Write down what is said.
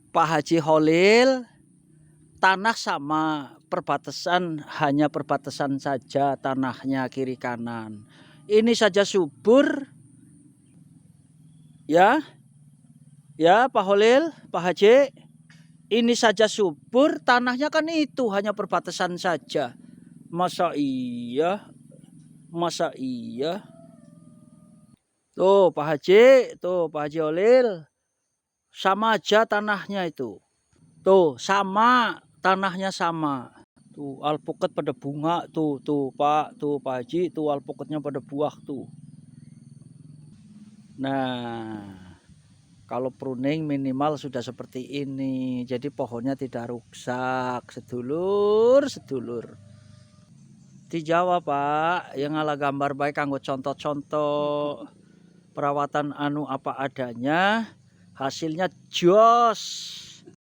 Pak Haji Holil, tanah sama, perbatasan hanya perbatasan saja tanahnya kiri kanan. Ini saja subur, ya, ya Pak Holil, Pak Haji, ini saja subur, tanahnya kan itu hanya perbatasan saja. Masa iya, masa iya. Tuh Pak Haji, tuh Pak Haji Holil, sama aja tanahnya itu. Tuh sama, tanahnya sama. Tuh alpukat pada bunga tuh Pak Haji, tuh alpukatnya pada buah tuh. Nah, kalau pruning minimal sudah seperti ini, jadi pohonnya tidak rusak, sedulur. Di Jawa Pak, yang ngalah gambar baik kanggo contoh-contoh perawatan anu apa adanya, hasilnya jos.